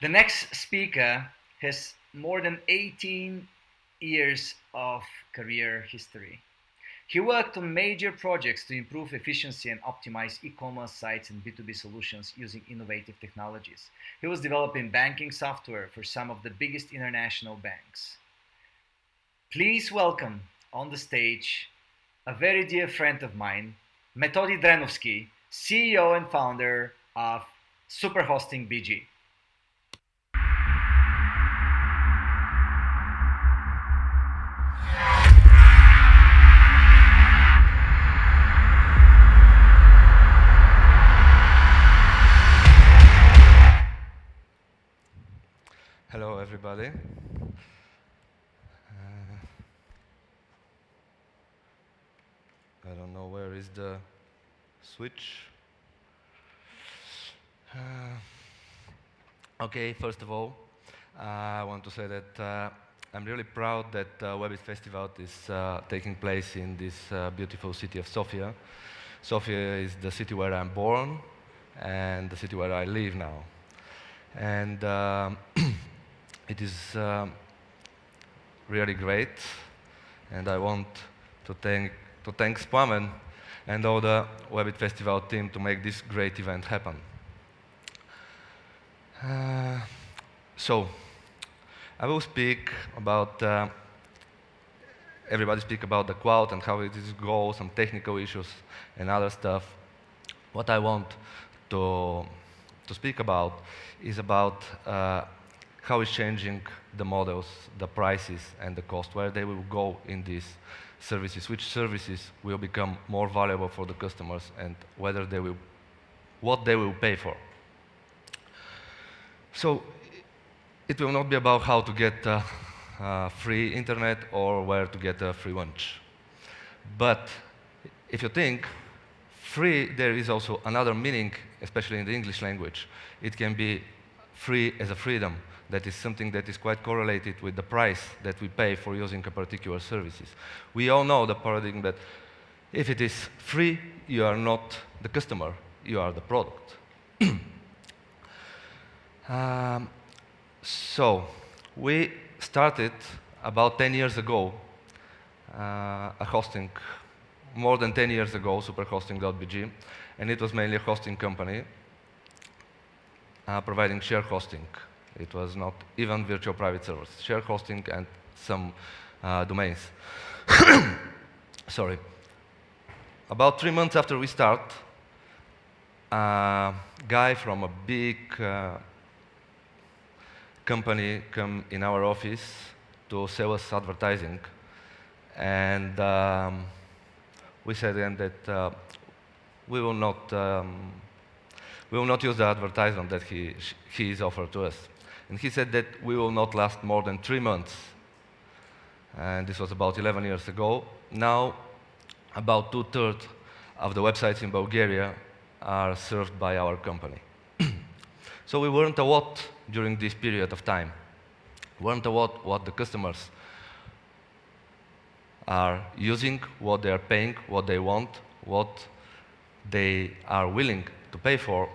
The next speaker has more than 18 years of career history. He worked on major projects to improve efficiency and optimize e-commerce sites and B2B solutions using innovative technologies. He was developing banking software for some of the biggest international banks. Please welcome on the stage a very dear friend of mine, Metodi Drenovski, CEO and founder of SuperHosting.BG. Hello, everybody. I don't know where is the switch. Okay, first of all, I want to say that I'm really proud that Webit Festival is taking place in this beautiful city of Sofia. Sofia is the city where I'm born and the city where I live now. And it is really great, and I want to thank Spamen and all the Webit Festival team to make this great event happen. So, I will speak about, everybody speak about the cloud and how it is go, some technical issues and other stuff. What I want to speak about is about how it's changing the models, the prices, and the cost, where they will go in these services, which services will become more valuable for the customers, and whether they will, what they will pay for. So it will not be about how to get free internet or where to get a free lunch. But if you think free, there is also another meaning, especially in the English language. It can be free as a freedom. That is something that is quite correlated with the price that we pay for using a particular services. We all know the paradigm that if it is free, you are not the customer, you are the product. So, we started about 10 years ago a hosting, more than 10 years ago, SuperHosting.BG, and it was mainly a hosting company providing share hosting. It was not even virtual private servers, share hosting and some domains. Sorry. About 3 months after we start, a guy from a big company come in our office to sell us advertising, and we said then that we will not use the advertisement that he is offered to us. And he said that we will not last more than 3 months. And this was about 11 years ago. Now, about 2/3 of the websites in Bulgaria are served by our company. So we learned a lot during this period of time. Learned a lot what the customers are using, what they are paying, what they want, what they are willing to pay for,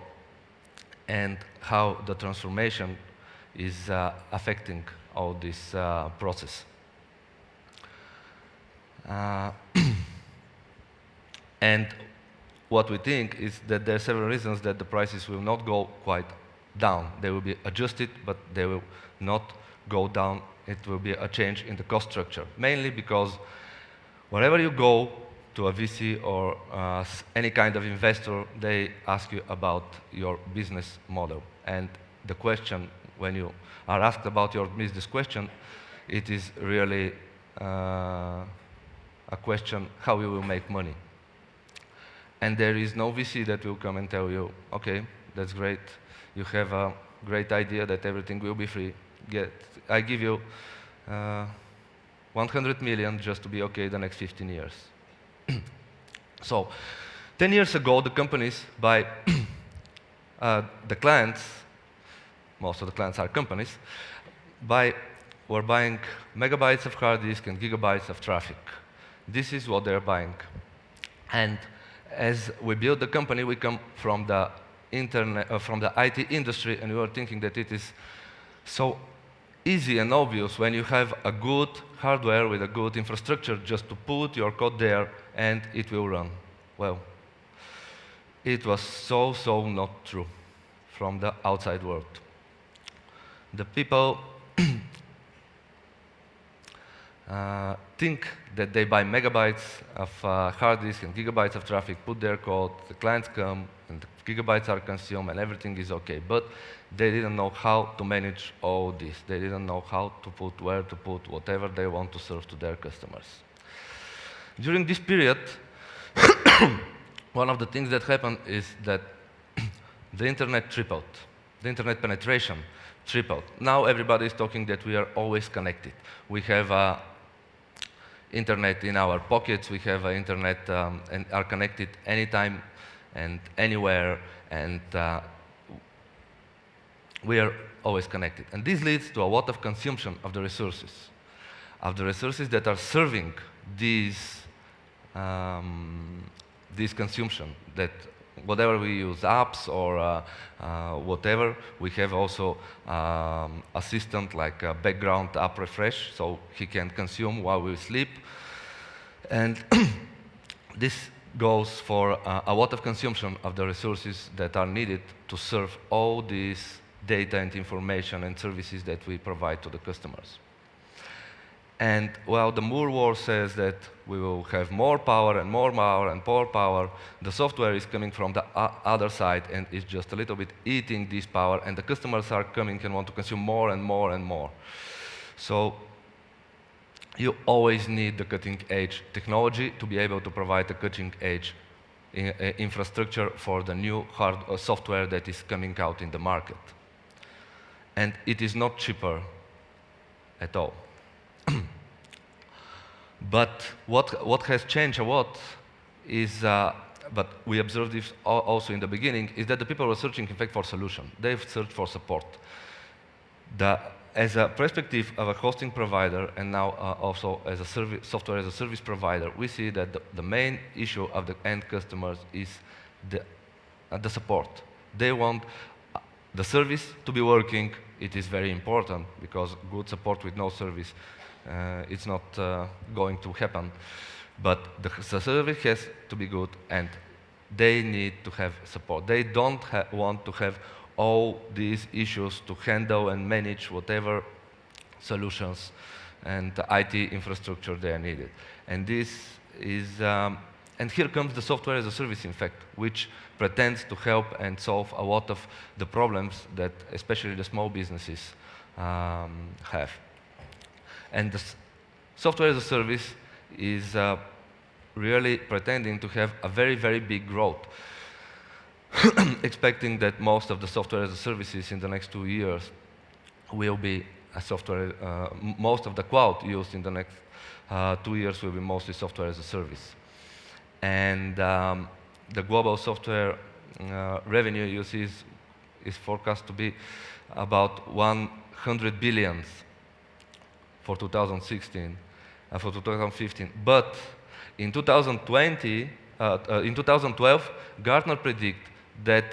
and how the transformation is affecting all this process. And what we think is that there are several reasons that the prices will not go quite down. They will be adjusted, but they will not go down. It will be a change in the cost structure, mainly because wherever you go to a VC or any kind of investor, they ask you about your business model. And the question, when you are asked about your business question, it is really a question how you will make money. And there is no VC that will come and tell you, okay, that's great, you have a great idea that everything will be free. I give you 100 million just to be okay the next 15 years. So, 10 years ago, the companies buy the clients, most of the clients are companies, were buying megabytes of hard disk and gigabytes of traffic. This is what they're buying. And as we build the company, we come from the internet, from the IT industry, and we were thinking that it is so easy and obvious when you have a good hardware with a good infrastructure just to put your code there and it will run. Well, it was so not true from the outside world. The people think that they buy megabytes of hard disk and gigabytes of traffic, put their code, the clients come, and the gigabytes are consumed, and everything is okay. But they didn't know how to manage all this. They didn't know how to put, where to put, whatever they want to serve to their customers. During this period, one of the things that happened is that the internet tripled. The internet penetration tripled. Now everybody is talking that we are always connected. We have internet in our pockets, we have internet and are connected anytime and anywhere, and we are always connected. And this leads to a lot of consumption of the resources that are serving these consumption, that whatever we use, apps or whatever, we have also assistant like a background app refresh, so he can consume while we sleep. And this goes for a lot of consumption of the resources that are needed to serve all these data and information and services that we provide to the customers. And while the Moore War says that we will have more power and more power and more power, the software is coming from the other side and is just a little bit eating this power, and the customers are coming and want to consume more and more and more. So you always need the cutting-edge technology to be able to provide the cutting-edge infrastructure for the new software that is coming out in the market. And it is not cheaper at all. But what has changed a lot is, but we observed this also in the beginning, is that the people were searching, in fact, for solution. They've searched for support. As a perspective of a hosting provider, and now also as a software as a service provider, we see that the main issue of the end customers is the support. They want the service to be working. It is very important, because good support with no service, it's not going to happen. But the service has to be good, and they need to have support. They don't want to have all these issues to handle and manage whatever solutions and the IT infrastructure they are needed. And this is, and here comes the software as a service, in fact, which pretends to help and solve a lot of the problems that especially the small businesses have. And the software as a service is really pretending to have a very big growth, expecting that most of the software as a services in the next 2 years will be a software, most of the cloud used in the next 2 years will be mostly software as a service. And the global software revenue, you see, is forecast to be about 100 billion for 2016, for 2015. But in 2020, in 2012, Gartner predict that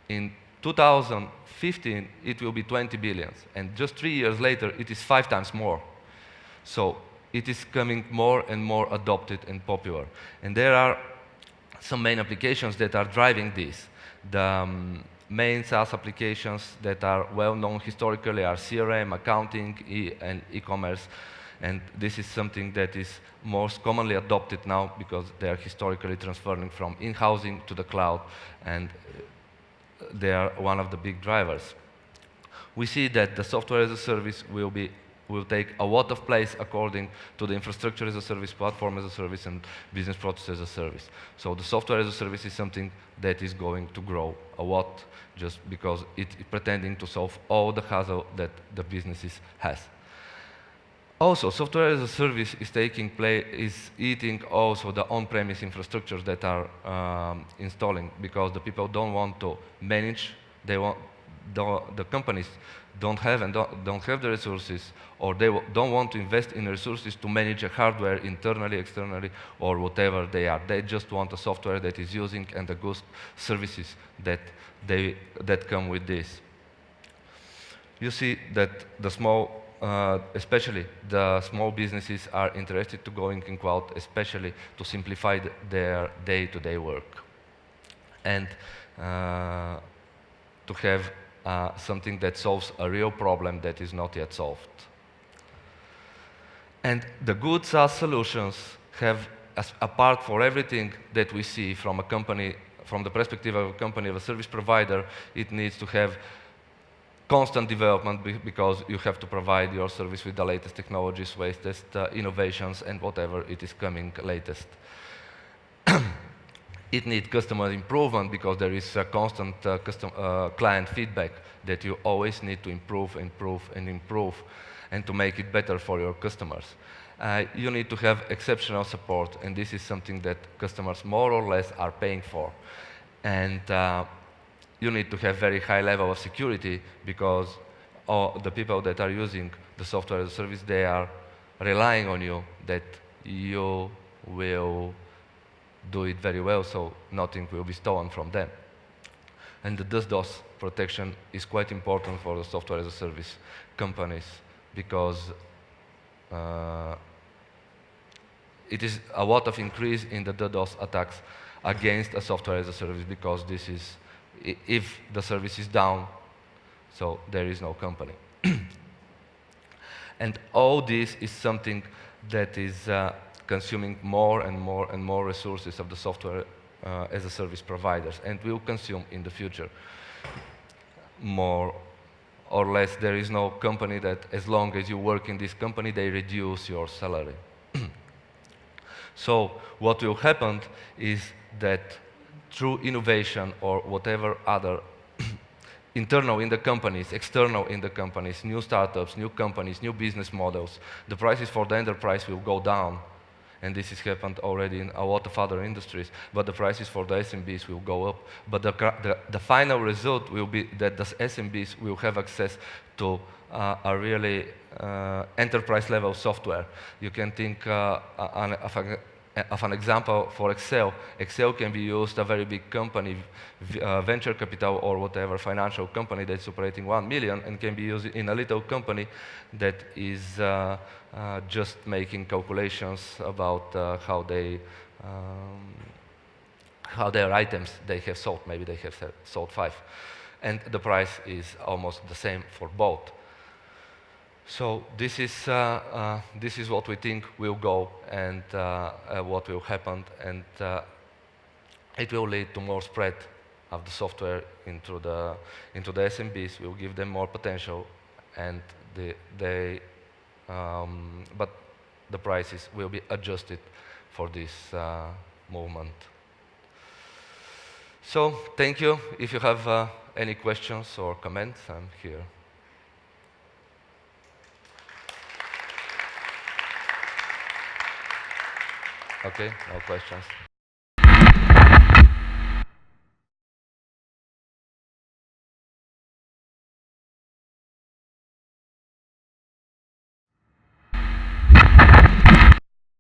in 2015 it will be 20 billion, and just 3 years later it is 5 times more. So it is coming more and more adopted and popular. And there are some main applications that are driving this. The main SaaS applications that are well known historically are CRM, accounting, and e-commerce. And this is something that is most commonly adopted now because they are historically transferring from in-housing to the cloud, and they are one of the big drivers. We see that the software as a service will take a lot of place according to the infrastructure as a service, platform as a service, and business process as a service. So the software as a service is something that is going to grow a lot just because it's pretending to solve all the hassle that the businesses has. Also, software as a service is eating also the on-premise infrastructures that are installing, because the people don't want to manage, the companies don't have and don't have the resources, or they don't want to invest in resources to manage a hardware internally, externally, or whatever they are. They just want a software that is using and the good services that come with this. You see that the small, especially the small businesses are interested to going in cloud, especially to simplify their day-to-day work. And to have something that solves a real problem that is not yet solved. And the good SaaS solutions have, as a part for everything that we see from a company, from the perspective of a company, of a service provider, it needs to have constant development because you have to provide your service with the latest technologies, latest innovations, and whatever it is coming latest. It needs customer improvement because there is a constant client feedback that you always need to improve, and to make it better for your customers. You need to have exceptional support, and this is something that customers more or less are paying for. And you need to have very high level of security because the people that are using the software as a service, they are relying on you that you will do it very well, so nothing will be stolen from them. And the DOS protection is quite important for the software as a service companies because it is a lot of increase in the DDoS attacks against a software as a service because this is, if the service is down, so there is no company. And all this is something that is consuming more and more resources of the software as a service providers, and will consume in the future more or less. There is no company that, as long as you work in this company, they reduce your salary. So what will happen is that through innovation or whatever other internal in the companies, external in the companies, new startups, new companies, new business models, the prices for the enterprise will go down. And this has happened already in a lot of other industries, but the prices for the SMBs will go up. But the final result will be that the SMBs will have access to a really enterprise-level software. You can think of an example for Excel. Excel can be used a very big company, venture capital or whatever financial company that's operating 1 million, and can be used in a little company that is just making calculations about how their items they have sold. Maybe they have sold 5, and the price is almost the same for both. So this is what we think will go and what will happen, and it will lead to more spread of the software into the SMBs. Will give them more potential, and but the prices will be adjusted for this movement. So thank you. If you have any questions or comments, I'm here. Okay, no questions.